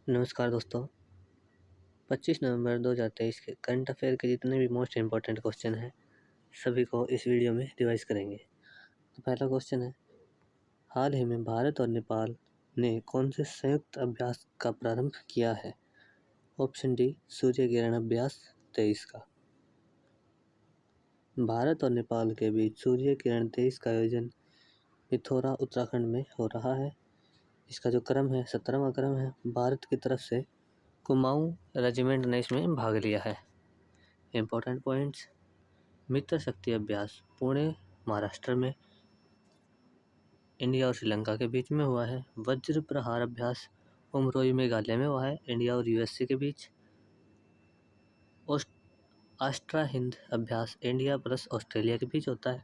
नमस्कार दोस्तों। 25 नवंबर 2023 के करंट अफेयर के जितने भी मोस्ट इम्पॉर्टेंट क्वेश्चन हैं सभी को इस वीडियो में रिवाइज करेंगे। तो पहला क्वेश्चन है, हाल ही में भारत और नेपाल ने कौन से संयुक्त अभ्यास का प्रारंभ किया है? ऑप्शन डी, सूर्य किरण अभ्यास 23 का। भारत और नेपाल के बीच सूर्य किरण 23 का आयोजन पिथौरा उत्तराखंड में हो रहा है। इसका जो क्रम है 17वां क्रम है। भारत की तरफ से कुमाऊं रेजिमेंट ने इसमें भाग लिया है। इम्पोर्टेंट पॉइंट्स, मित्र शक्ति अभ्यास पुणे महाराष्ट्र में इंडिया और श्रीलंका के बीच में हुआ है। वज्र प्रहार अभ्यास उमरोई मेघालय में हुआ है, इंडिया और यूएसए के बीच। आस्ट्रा हिंद अभ्यास इंडिया प्लस ऑस्ट्रेलिया के बीच होता है।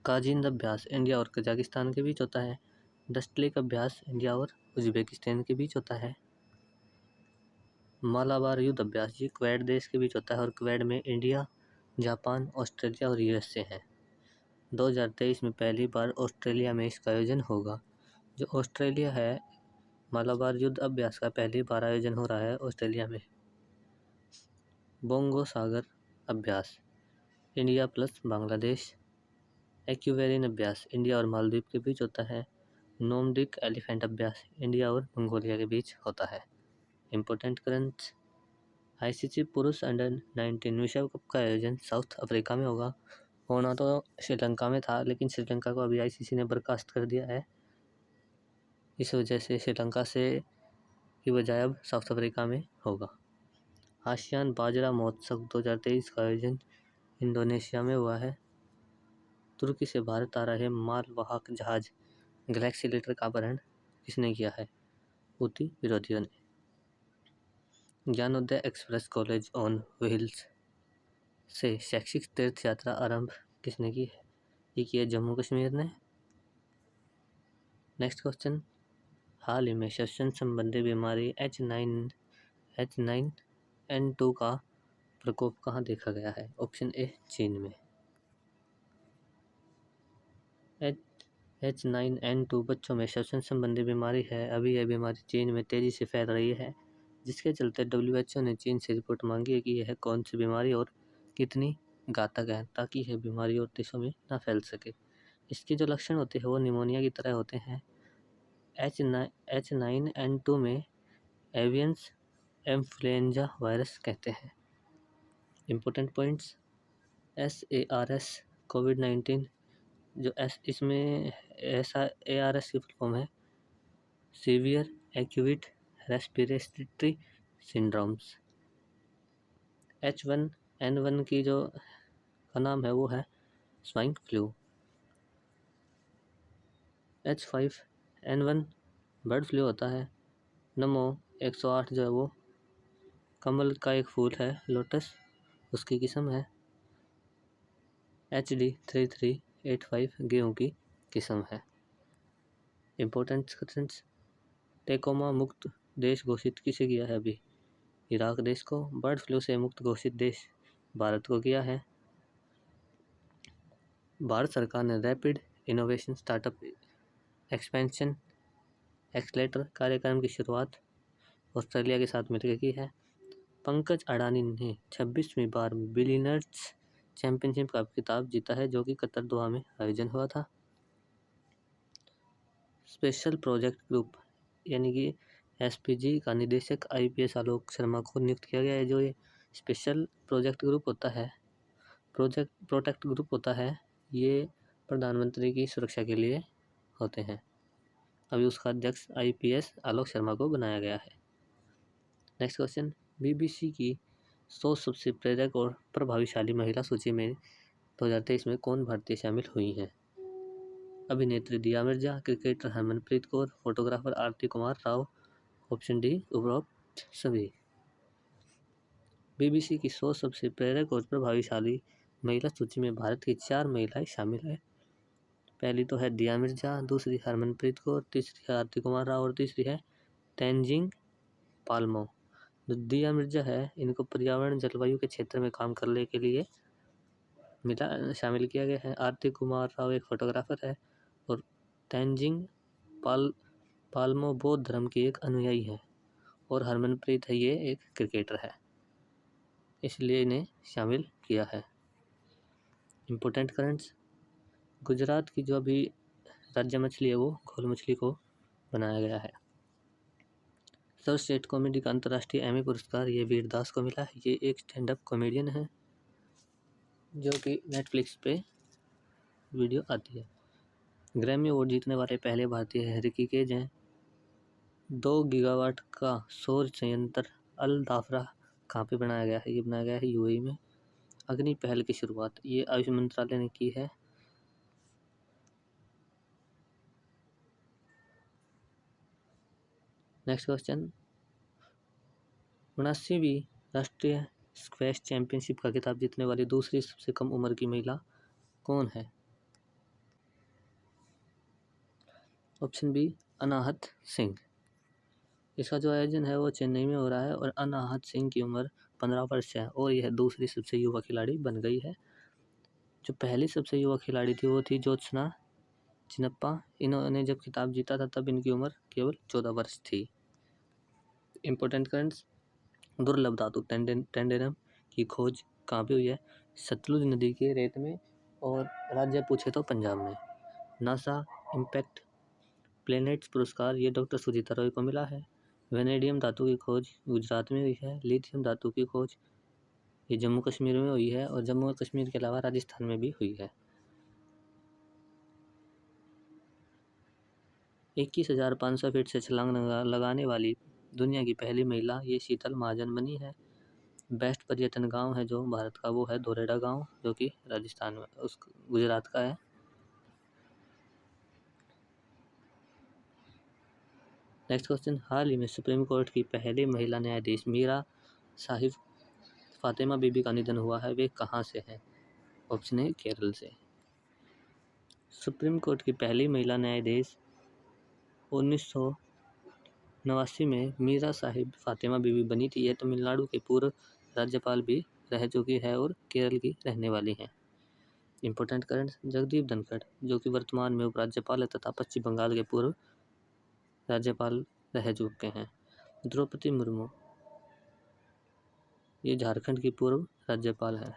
काजिंद अभ्यास इंडिया और कजाकिस्तान के बीच होता है। डस्टलेक अभ्यास इंडिया और उज्बेकिस्तान के बीच होता है। मालाबार युद्ध अभ्यास ये क्वेड देश के बीच होता है और क्वेड में इंडिया, जापान, ऑस्ट्रेलिया और यूएसए है। 2023 में पहली बार ऑस्ट्रेलिया में इसका आयोजन होगा। जो ऑस्ट्रेलिया है, मालाबार युद्ध अभ्यास का पहली बार आयोजन हो रहा है ऑस्ट्रेलिया में। बोंगो सागर अभ्यास इंडिया प्लस बांग्लादेश। एक्यूवेरिन अभ्यास इंडिया और मालदीव के बीच होता है। नोमडिक एलिफेंट अभ्यास इंडिया और मंगोलिया के बीच होता है। इम्पोर्टेंट करंट्स, आईसीसी पुरुष अंडर 19 विश्व कप का आयोजन साउथ अफ्रीका में होगा। होना तो श्रीलंका में था, लेकिन श्रीलंका को अभी आईसीसी ने बर्खास्त कर दिया है। इस वजह से श्रीलंका से की बजाय अब साउथ अफ्रीका में होगा। आसियान बाजरा महोत्सव 2023 का आयोजन इंडोनेशिया में हुआ है। तुर्की से भारत आ रहे मालवाहक जहाज गैलेक्सी लीटर का अपहरण किसने किया है? हूथी विरोधियों ने। Gyanodaya express college on wheels से शैक्षिक तीर्थ यात्रा आरंभ किसने की है? ये की है जम्मू कश्मीर ने। नेक्स्ट क्वेश्चन, हाल ही में श्वसन संबंधी बीमारी H9N2 का प्रकोप कहाँ देखा गया है? ऑप्शन ए, चीन में। H9N2 बच्चों में श्वसन संबंधी बीमारी है। अभी यह बीमारी चीन में तेजी से फैल रही है, जिसके चलते WHO ने चीन से रिपोर्ट मांगी है कि यह कौन सी बीमारी और कितनी घातक है, ताकि यह बीमारी और देशों में ना फैल सके। इसके जो लक्षण होते हैं वो निमोनिया की तरह होते हैं। H9N2 में एवियंस इन्फ्लुएंजा वायरस कहते हैं। इम्पोर्टेंट पॉइंट्स, SARS कोविड-19 जो इसमें ARS की फुल फॉर्म है severe acute respiratory syndromes. H1N1 की जो का नाम है वो है swine flu. H5N1 bird flu होता है। नमो 108 जो है वो कमल का एक फूल है, लोटस, उसकी किस्म है। HD3385 गेहूं की किस्म है। इम्पोर्टेंट क्वेश्चंस, टेकोमा मुक्त देश घोषित किसे किया है अभी? इराक देश को। बर्ड फ्लू से मुक्त घोषित देश भारत को किया है। भारत सरकार ने rapid innovation startup expansion accelerator कार्यक्रम की शुरुआत ऑस्ट्रेलिया के साथ मिलकर की है। पंकज अडानी ने 26वीं बार बिलियनर्स चैंपियनशिप का खिताब जीता है, जो कि कतर दोहा में आयोजन हुआ था। स्पेशल प्रोजेक्ट ग्रुप यानी कि SPG का निदेशक IPS आलोक शर्मा को नियुक्त किया गया है। जो ये स्पेशल प्रोजेक्ट ग्रुप होता है, ये प्रधानमंत्री की सुरक्षा के लिए होते हैं। अभी उसका अध्यक्ष IPS आलोक शर्मा को बनाया गया है। नेक्स्ट क्वेश्चन, BBC की 100 सबसे प्रेरक और प्रभावशाली महिला सूची में 2023 में कौन भारतीय शामिल हुई हैं? अभिनेत्री दिया मिर्जा, क्रिकेटर हरमनप्रीत कौर, फोटोग्राफर आरती कुमार राव। ऑप्शन डी, उपरोक्त सभी। BBC की 100 सबसे प्रेरक और प्रभावशाली महिला सूची में भारत की 4 महिलाएं शामिल है। पहली तो है दिया मिर्जा, दूसरी हरमनप्रीत कौर, तीसरी है आरती कुमार राव और तीसरी है तेंजिंग पालमो। जो दिया मिर्जा है, इनको पर्यावरण जलवायु के क्षेत्र में काम करने के लिए शामिल किया गया है। आरती कुमार राव एक फोटोग्राफर है और तेंजिंग पालमो बौद्ध धर्म की एक अनुयायी है। और हरमनप्रीत है ये एक क्रिकेटर है, इसलिए इन्हें शामिल किया है। इम्पोर्टेंट करंट्स, गुजरात की जो अभी राज्य मछली है वो घोल मछली को बनाया गया है। सर्वश्रेष्ठ कॉमेडी का अंतर्राष्ट्रीय एमी पुरस्कार ये वीरदास को मिला है। ये एक स्टैंड अप कॉमेडियन है जो कि नेटफ्लिक्स पे वीडियो आती है। ग्रैमी अवार्ड जीतने वाले पहले भारतीय है रिकी केज हैं। 2 गीगावाट का सौर संयंत्र अल दाफरा कहाँ पे बनाया गया है? ये बनाया गया है यूएई में। अग्नि पहल की शुरुआत ये आयुष मंत्रालय ने की है। नेक्स्ट क्वेश्चन, 79वीं राष्ट्रीय स्क्वैश चैंपियनशिप का खिताब जीतने वाली दूसरी सबसे कम उम्र की महिला कौन है? Option B, Anahat Singh. इसका जो आयोजन है वो चेन्नई में हो रहा है और अनाहत सिंह की उम्र 15 वर्ष है और यह दूसरी सबसे युवा खिलाड़ी बन गई है। जो पहली सबसे युवा खिलाड़ी थी वो थी ज्योत्सना चिनप्पा। इन्होंने जब खिताब जीता था तब इनकी उम्र केवल 14 वर्ष थी। इम्पोर्टेंट करंट्स, दुर्लभ धातु टेंडेनम की खोज कहाँ पे हुई है? सतलुज नदी के रेत में, और राज्य पूछे तो पंजाब में। नासा इम्पैक्ट प्लैनेट्स पुरस्कार ये डॉक्टर सुजीता रॉय को मिला है। वेनेडियम धातु की खोज गुजरात में हुई है। लिथियम धातु की खोज ये जम्मू कश्मीर में हुई है और जम्मू कश्मीर के अलावा राजस्थान में भी हुई है। 21,500 फीट से छलांग लगाने वाली दुनिया की पहली महिला ये शीतल महाजन बनी है। बेस्ट पर्यटन गांव है जो भारत का वो है धोरेड़ा गांव, जो कि राजस्थान में उस गुजरात का है। नेक्स्ट क्वेश्चन, हाल ही में सुप्रीम कोर्ट की पहली महिला न्यायाधीश मीरा साहिब फातिमा बीबी का निधन हुआ है, वे कहाँ से हैं? ऑप्शन ए, केरल से। सुप्रीम कोर्ट की पहली महिला न्यायाधीश 1989 में मीरा साहिब फातिमा बीबी बनी थी। यह तमिलनाडु के पूर्व राज्यपाल भी रह चुकी है और केरल की रहने वाली हैं। इम्पोर्टेंट करंट्स, जगदीप धनखड़ जो कि वर्तमान में उपराज्यपाल है तथा पश्चिम बंगाल के पूर्व राज्यपाल रह चुके हैं। द्रौपदी मुर्मू ये झारखंड की पूर्व राज्यपाल है,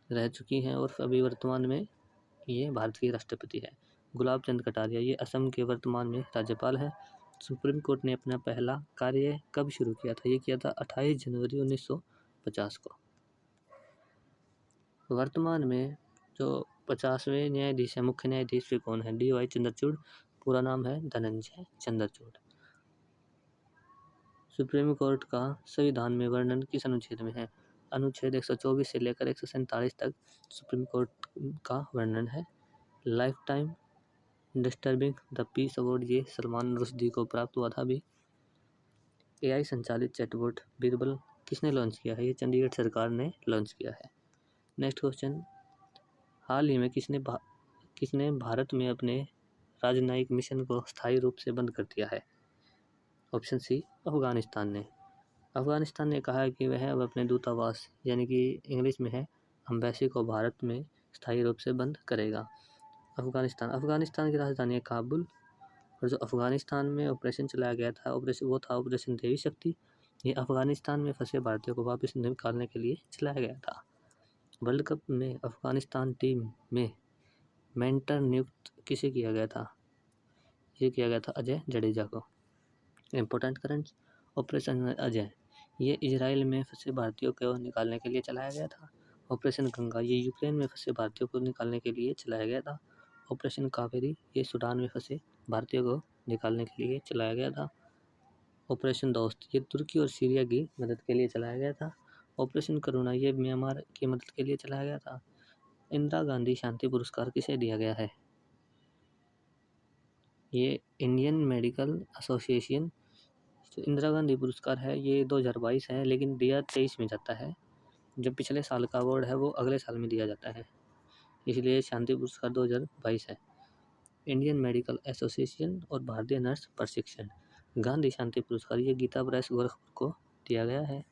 रह चुकी हैं और अभी वर्तमान में ये भारत की राष्ट्रपति है। गुलाब चंद कटारिया ये असम के वर्तमान में राज्यपाल है। सुप्रीम कोर्ट ने अपना पहला कार्य कब शुरू किया था? ये किया था 28 जनवरी 1950 को। वर्तमान में जो 50वें न्यायाधीश है, मुख्य न्यायाधीश वे कौन है? DY चंद्रचूड़, पूरा नाम है धनंजय चंद्रचूड़। सुप्रीम कोर्ट का संविधान में वर्णन किस अनुच्छेद में है? अनुच्छेद 124 से लेकर 147 तक सुप्रीम कोर्ट का वर्णन है। Life time disturbing the peace award ये सलमान रुश्दी को प्राप्त हुआ था अभी। AI संचालित चैटबॉट बीरबल किसने लॉन्च किया है? ये चंडीगढ़ सरकार ने लॉन्च किया है। नेक्स्ट क्वेश्चन, हाल ही में किसने भारत में अपने राजनयिक मिशन को स्थायी रूप से बंद कर दिया है? ऑप्शन सी, अफगानिस्तान ने। अफगानिस्तान ने कहा है कि वह अब अपने दूतावास यानी कि इंग्लिश में है एम्बेसी को भारत में स्थायी रूप से बंद करेगा। अफगानिस्तान की राजधानी है काबुल और जो अफगानिस्तान में ऑपरेशन चलाया गया था वो था ऑपरेशन देवी शक्ति। ये अफगानिस्तान में फंसे भारतीयों को वापस निकालने के लिए चलाया गया था। वर्ल्ड कप में अफगानिस्तान टीम में मेंटर नियुक्त किसे किया गया था? ये किया गया था अजय जडेजा को। इम्पोर्टेंट करंट्स, ऑपरेशन अजय ये इजराइल में फंसे भारतीयों को निकालने के लिए चलाया गया था। ऑपरेशन गंगा ये यूक्रेन में फंसे भारतीयों को निकालने के लिए चलाया गया था। ऑपरेशन कावेरी ये सूडान में फंसे भारतीयों को निकालने के लिए चलाया गया था। ऑपरेशन दोस्त ये तुर्की और सीरिया की मदद के लिए चलाया गया था। ऑपरेशन करुणा ये म्यांमार की मदद के लिए चलाया गया था। इंदिरा गांधी शांति पुरस्कार किसे दिया गया है? ये इंडियन मेडिकल एसोसिएशन। तो इंदिरा गांधी पुरस्कार है ये 2022 है, लेकिन दिया 23 में जाता है। जो पिछले साल का अवार्ड है वो अगले साल में दिया जाता है, इसलिए शांति पुरस्कार 2022 है। इंडियन मेडिकल एसोसिएशन और भारतीय नर्स प्रशिक्षण। गांधी शांति पुरस्कार ये गीता प्रेस गोरखपुर को दिया गया है।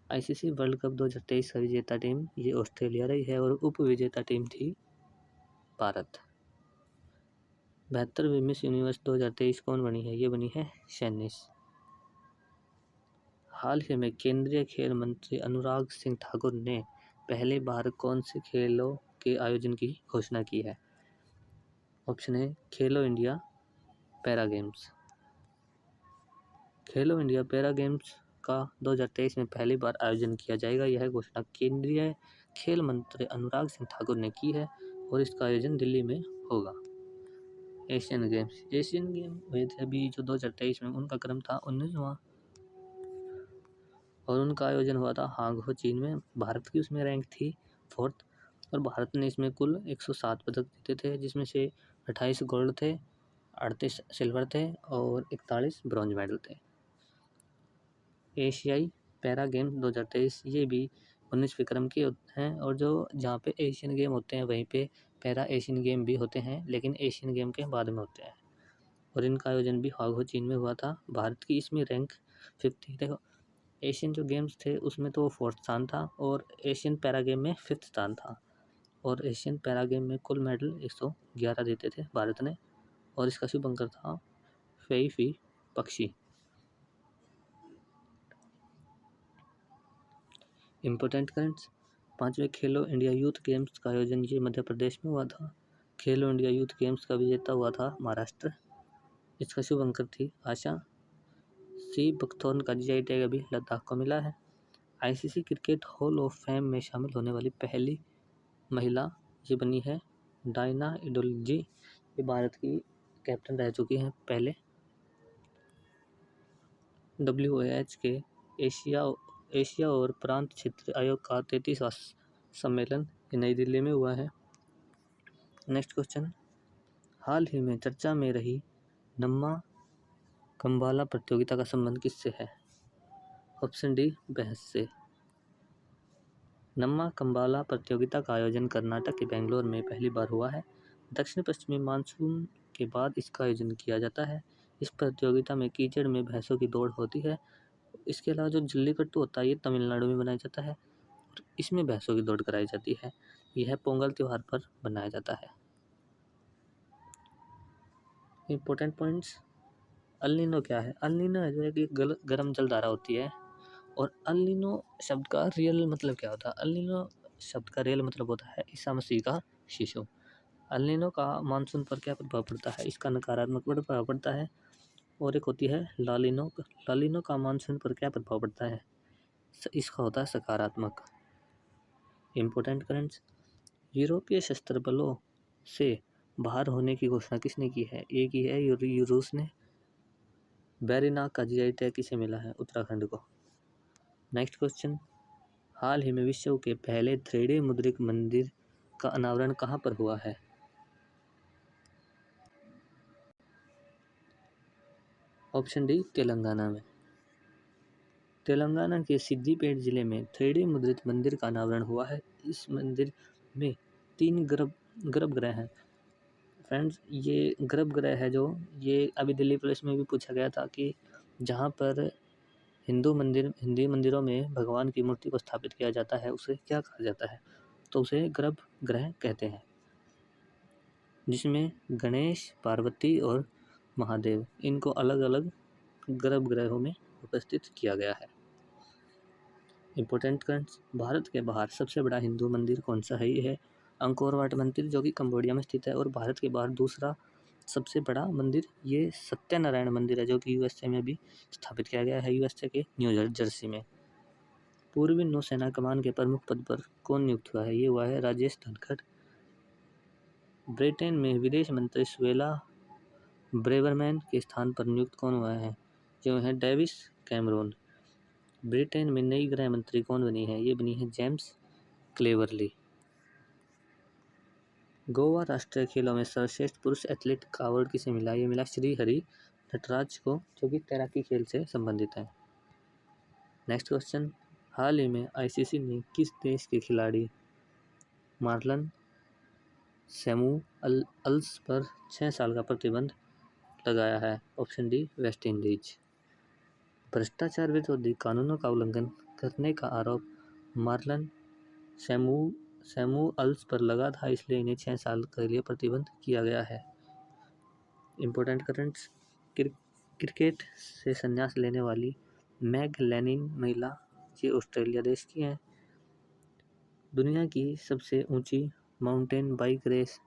ICC वर्ल्ड कप 2023 का विजेता टीम ये ऑस्ट्रेलिया रही है और उप विजेता टीम थी भारत। 72वीं मिस यूनिवर्स 2023 कौन बनी है? ये बनी है शैनिस। हाल ही में केंद्रीय खेल मंत्री अनुराग सिंह ठाकुर ने पहली बार कौन से खेलों के आयोजन की घोषणा की है? ऑप्शन है खेलो इंडिया पैरा गेम्स। खेलो इंडिया पैरा गेम्स का 2023 में पहली बार आयोजन किया जाएगा। यह घोषणा केंद्रीय खेल मंत्री अनुराग सिंह ठाकुर ने की है और इसका आयोजन दिल्ली में होगा। एशियन गेम हुए थे अभी जो 2023 में, उनका क्रम था 19वां और उनका आयोजन हुआ था हांगझो चीन में। भारत की उसमें रैंक थी 4th और भारत ने इसमें कुल 107 पदक जीते थे, जिसमें से 28 गोल्ड थे, 38 सिल्वर थे और 41 ब्रॉन्ज मेडल थे। एशियाई पैरा गेम 2023 ये भी 19वें क्रम के हैं और जो जहाँ पे एशियन गेम होते हैं वहीं पे पैरा एशियन गेम भी होते हैं, लेकिन एशियन गेम के बाद में होते हैं और इनका आयोजन भी हांगझो चीन में हुआ था। भारत की इसमें रैंक 5th थी। देखो एशियन जो गेम्स थे उसमें तो 4th स्थान था और एशियन पैरा गेम में 5th स्थान था और एशियन पैरा गेम में कुल मेडल 111 जीते थे भारत ने और इसका शुभंकर था फेई फी पक्षी। Important currents. 5वें खेलो इंडिया यूथ गेम्स का आयोजन ये मध्य प्रदेश में हुआ था। खेलो इंडिया यूथ गेम्स का विजेता हुआ था महाराष्ट्र। इसका शुभंकर थी आशा। सी बकथॉर्न का जीआई टैग अभी लद्दाख को मिला है। ICC cricket hall of fame में शामिल होने वाली पहली महिला ये बनी है डायना इडोलजी। ये भारत की कैप्टन रह चुकी हैं पहले। WOH के एशिया और प्रांत क्षेत्र आयोग का 33वां सम्मेलन नई दिल्ली में हुआ है। Next question. हाल ही में चर्चा में रही नम्मा कंबाला प्रतियोगिता का संबंध किससे है? ऑप्शन डी बहस से। नम्मा कंबाला प्रतियोगिता का आयोजन कर्नाटक के बेंगलोर में पहली बार हुआ है। दक्षिण पश्चिमी मानसून के बाद इसका आयोजन किया जाता है। इस प्रतियोगिता में कीचड़ में भैंसों की दौड़ होती है। इसके अलावा जो जल्लीकट्टू होता है ये तमिलनाडु में बनाया जाता है और इसमें भैंसों की दौड़ कराई जाती है। यह पोंगल त्यौहार पर बनाया जाता है। Important points. अल नीनो क्या है? अल नीनो है जो एक गर्म जलधारा होती है और अल नीनो शब्द का रियल मतलब क्या होता है? अल नीनो शब्द का रियल मतलब होता है ईसा मसीह का शिशु। अल नीनो का मानसून पर क्या प्रभाव पड़ता है? इसका नकारात्मक प्रभाव पड़ता है। और एक होती है लालिनो। लालिनो का मानसून पर क्या प्रभाव पड़ता है? इसका होता है सकारात्मक। Important currents. यूरोपीय शस्त्र बलों से बाहर होने की घोषणा किसने की है? ये की है रूस ने। बैरिनाग का जीआई टैग किसे मिला है? उत्तराखंड को। Next question. हाल ही में विश्व के पहले 3D मुद्रित मंदिर का अनावरण कहाँ पर हुआ है? ऑप्शन डी तेलंगाना में। तेलंगाना के सिद्दीपेट जिले में 3D मुद्रित मंदिर का अनावरण हुआ है। इस मंदिर में 3 गर्भगृह हैं। फ्रेंड्स ये गर्भगृह है जो ये अभी दिल्ली पुलिस में भी पूछा गया था कि जहाँ पर हिंदी मंदिरों में भगवान की मूर्ति को स्थापित किया जाता है उसे क्या कहा जाता है? तो उसे गर्भगृह कहते हैं, जिसमें गणेश, पार्वती और महादेव इनको अलग अलग गर्भगृहों में उपस्थित किया गया है। Important currents. भारत के बाहर सबसे बड़ा हिंदू मंदिर कौन सा है? ये है अंकोर वाट मंदिर जो कि कंबोडिया में स्थित है और भारत के बाहर दूसरा सबसे बड़ा मंदिर ये सत्यनारायण मंदिर है जो कि यूएसए में भी स्थापित किया गया है, यूएसए के न्यू जर्सी में। पूर्वी नौसेना कमान के प्रमुख पद पर कौन नियुक्त हुआ है? ये हुआ है राजेश धनखड़। ब्रिटेन में विदेश मंत्री सुएला ब्रेवरमैन के स्थान पर नियुक्त कौन हुआ है? जो है डेविस कैमरून। ब्रिटेन में नई गृह मंत्री कौन बनी है? ये बनी है जेम्स क्लेवरली। गोवा राष्ट्रीय खेलों में सर्वश्रेष्ठ पुरुष एथलीट का अवार्ड किसे मिला? ये मिला श्री हरि नटराज को जो कि तैराकी खेल से संबंधित है। Next question. हाल ही में आईसीसी ने किस देश के खिलाड़ी मार्लन सैमुअल्स पर 6 साल का प्रतिबंध लगाया है? Option D West Indies. भ्रष्टाचार विरोधी कानूनों का उल्लंघन करने का आरोप मार्लन सैमुअल्स पर लगा था, इसलिए इन्हें 6 साल के लिए प्रतिबंध किया गया है। Important currents. क्रिकेट से संन्यास लेने वाली मैग लेनिन महिला, ये ऑस्ट्रेलिया देश की हैं। दुनिया की सबसे ऊंची माउंटेन बाइक रेस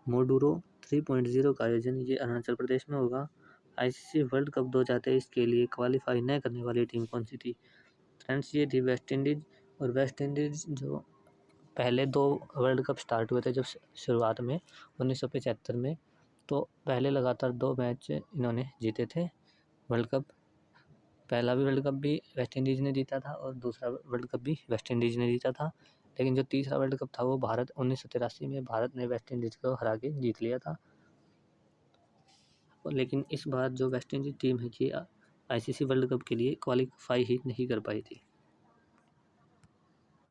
मोडुरो 3.0 का आयोजन ये अरुणाचल प्रदेश में होगा। आईसीसी वर्ल्ड कप 2023 के लिए क्वालिफाई न करने वाली टीम कौन सी थी? फ्रेंड्स, ये थी वेस्ट इंडीज। और वेस्ट इंडीज जो पहले 2 वर्ल्ड कप स्टार्ट हुए थे जब शुरुआत में 1975 में, तो पहले लगातार 2 मैच इन्होंने जीते थे वर्ल्ड कप। पहला भी वर्ल्ड कप भी वेस्ट इंडीज़ ने जीता था और दूसरा वर्ल्ड कप भी वेस्ट इंडीज़ ने जीता था। लेकिन जो तीसरा वर्ल्ड कप था वो भारत 1983 में भारत ने वेस्ट इंडीज़ को हरा के जीत लिया था। लेकिन इस बार जो वेस्ट इंडीज़ टीम है कि आईसीसी वर्ल्ड कप के लिए क्वालिफाई ही नहीं कर पाई थी।